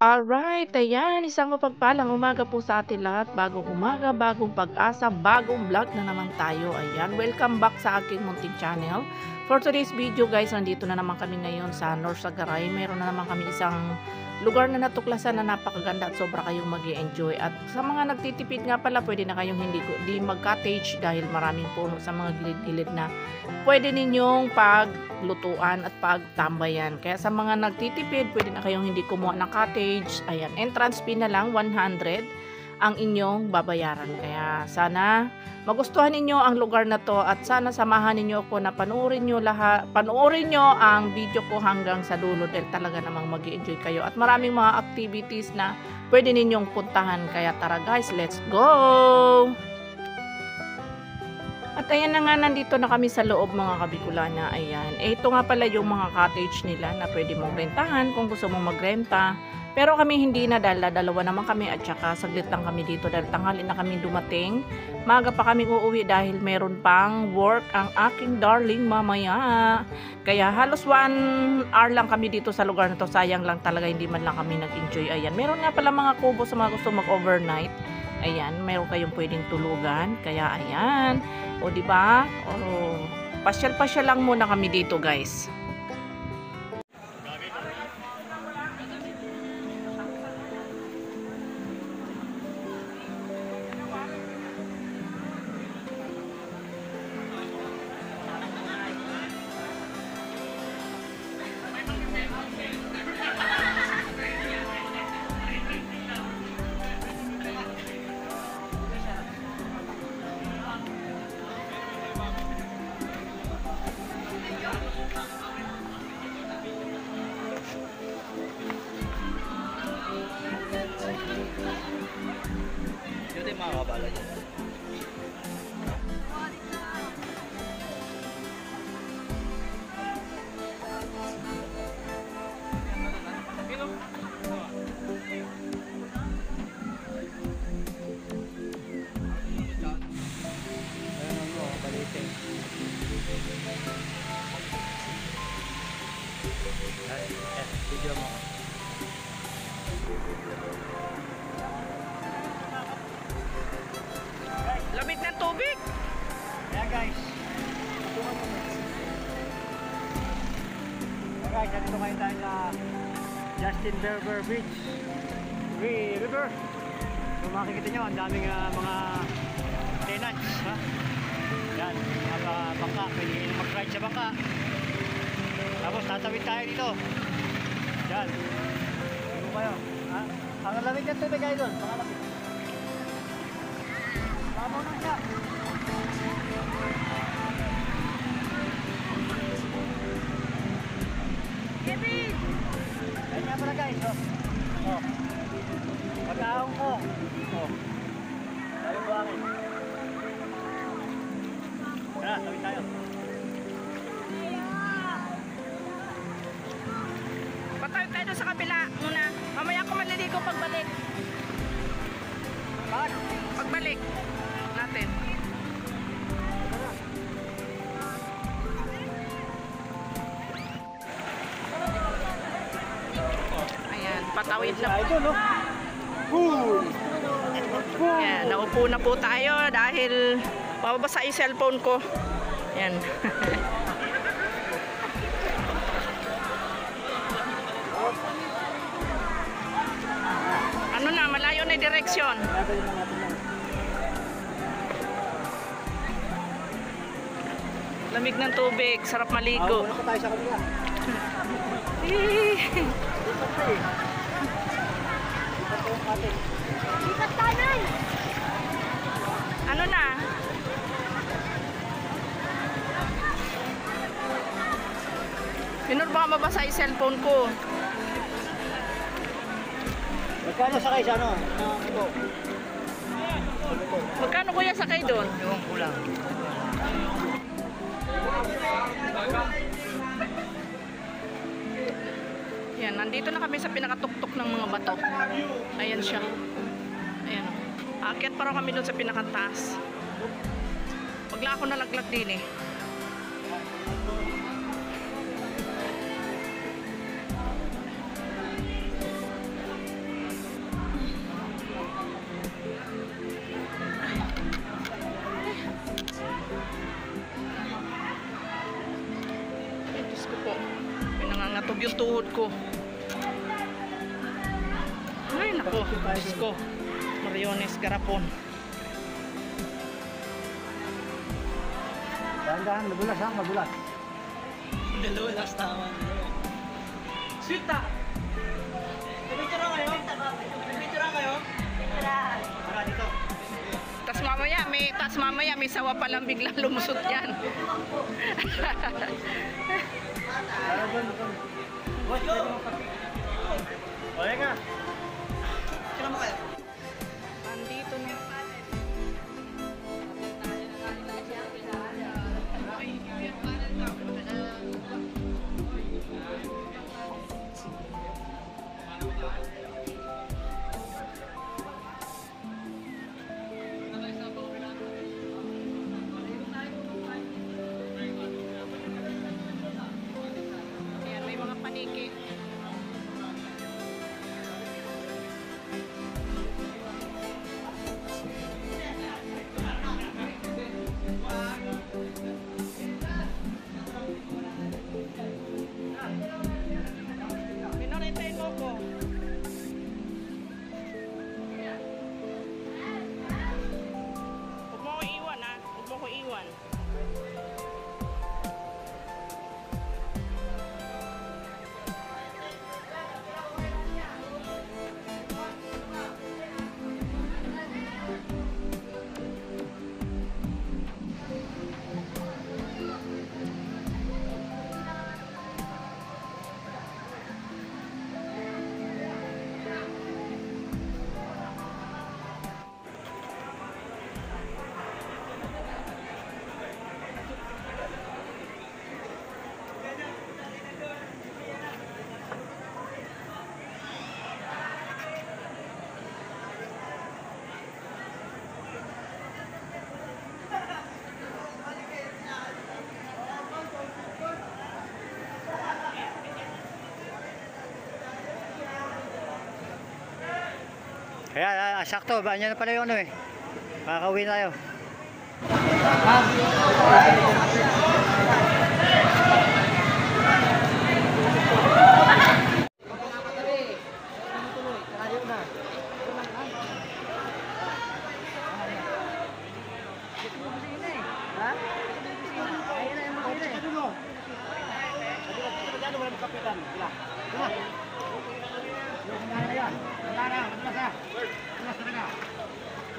Alright, ayan, isang mapagpalang umaga po sa atin lahat. Bagong umaga, bagong pag-asa, bagong vlog na naman tayo. Ayan, welcome back sa aking munting channel. For today's video guys, nandito na naman kami ngayon sa North Sagaray. Meron na naman kami isang lugar na natuklasan na napakaganda at sobra kayong mag-i-enjoy. At sa mga nagtitipid nga pala, pwede na kayong hindi mag-cottage dahil maraming puno sa mga gilid-gilid na pwede ninyong paglutuan at pagtambayan. Kaya sa mga nagtitipid, pwede na kayong hindi kumuha ng cottage. Ayan, entrance fee na lang 100 ang inyong babayaran. Kaya sana magustuhan ninyo ang lugar na to at sana samahan ninyo ako na panoorin nyo ang video ko hanggang sa dulo dahil talaga namang mag-enjoy kayo at maraming mga activities na pwede ninyong puntahan. Kaya tara guys, let's go! At ayan na nga, nandito na kami sa loob mga kabikulana. Ayan, ito nga pala yung mga cottage nila na pwede mong rentahan kung gusto mong magrenta. Pero kami hindi na dahil dalawa naman kami at saka saglit lang kami dito dahil tanghali na kami dumating. Maaga pa kami uuwi dahil meron pang work ang aking darling mamaya. Kaya halos 1 hour lang kami dito sa lugar na to. Sayang lang talaga hindi man lang kami nag-enjoy. Ayan, meron nga pala mga kubo sa mga gusto mag-overnight. Ayan, meron kayong pwedeng tulugan. Kaya ayan, o di ba? O pasyal-pasyal lang muna kami dito, guys. Yun yung mga kabala niya. Ayan mo, balitin. Ayan, video mo. Lamig ng tubig! Ayan guys. Guys, nandito kayo tayo sa Justin Berber Beach River. So makikita nyo, ang daming mga tenants. Ha? Yan, mga bangka. Pwede kayo mag-ride sa bangka. Tapos tatawid tayo dito. Yan. Ano kayo? Ha? Ang lamig ng tubig kayo doon. Mga lamig. Tama na siya. Kevin! Ayun nga pala guys. Oh. Pag-ahong ko. Oh. Tayo ba akin? Tara, tawid tayo. Patawid tayo doon sa kabila muna. Mamaya ako maliligo pagbalik. Bakit? Pagbalik natin. Ayan, patawid na. Ito no? Boom! Ayan, naupo na po tayo dahil mababasa yung cellphone ko. Ayan. Ano na, malayo na yung direksyon. Lamig ng tubig, sarap maligo. Muna pa tayo sa kanila. Lipat kanan! Ano na? Minor baka mabasa yung cellphone ko. Magkano sakay sa ano? Ito. Magkano kuya sakay doon? Yung kulang. Yan, nandito na kami sa pinakatuktok ng mga bato. Ayan siya. Ayan o. Aakyat pa raw kami doon sa pinakataas. Wag lang ako nalaglag din eh. Natob yung tuhod ko. Ay, nako. Diyos ko. Mariones Garapon. Dahan-dahan, magulas ha, magulas. Dalulas tama. Sweet ah! Pipicture kayo? Pipicture kayo? Tara dito. Tas mamaya may sawa palang biglang lumusot yan. Tara doon. Boss, pwede mo kape. Okay ka. Sino mo kayo? Andito na. Ayan, may mga paniki. Pinorintayin mo ko. Huwag mo ko iwan ha. Huwag mo ko iwan. Kaya, sakto, ba na pala yung ano eh. Makakauwi na tayo.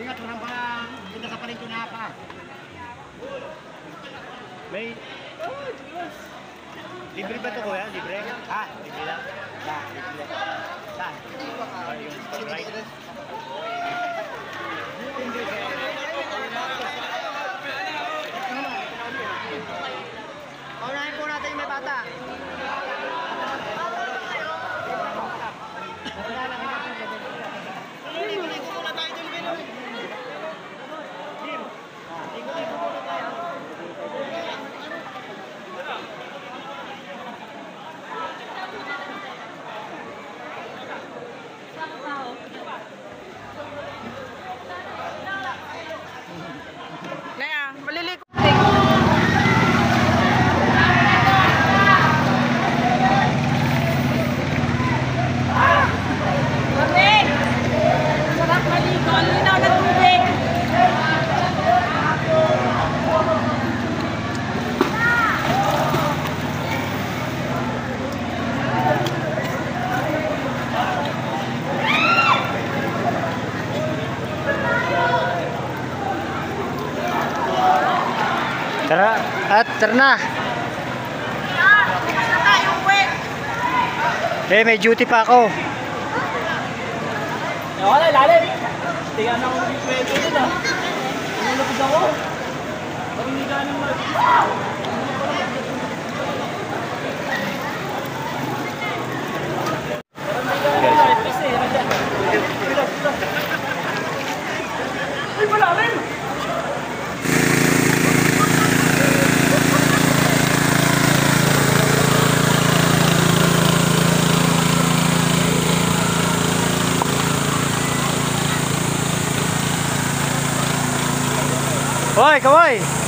Ingat, orang parang hindi ka pa rin tunapa. May... Libre ba ito kuya? Libre? Ha? Libre lang? Libre. Saan? Yung right. Paunahin po natin yung may bata. Naya, maliliko. Sarap maligo. Ang linaw na tubig. Tara, tara na. May duty pa ako. Wala, lalim. Tingnan ako ng pwede din ah. Nalapag ako. Pag hindi ka nang Ay, malalim! Hoy, kaway!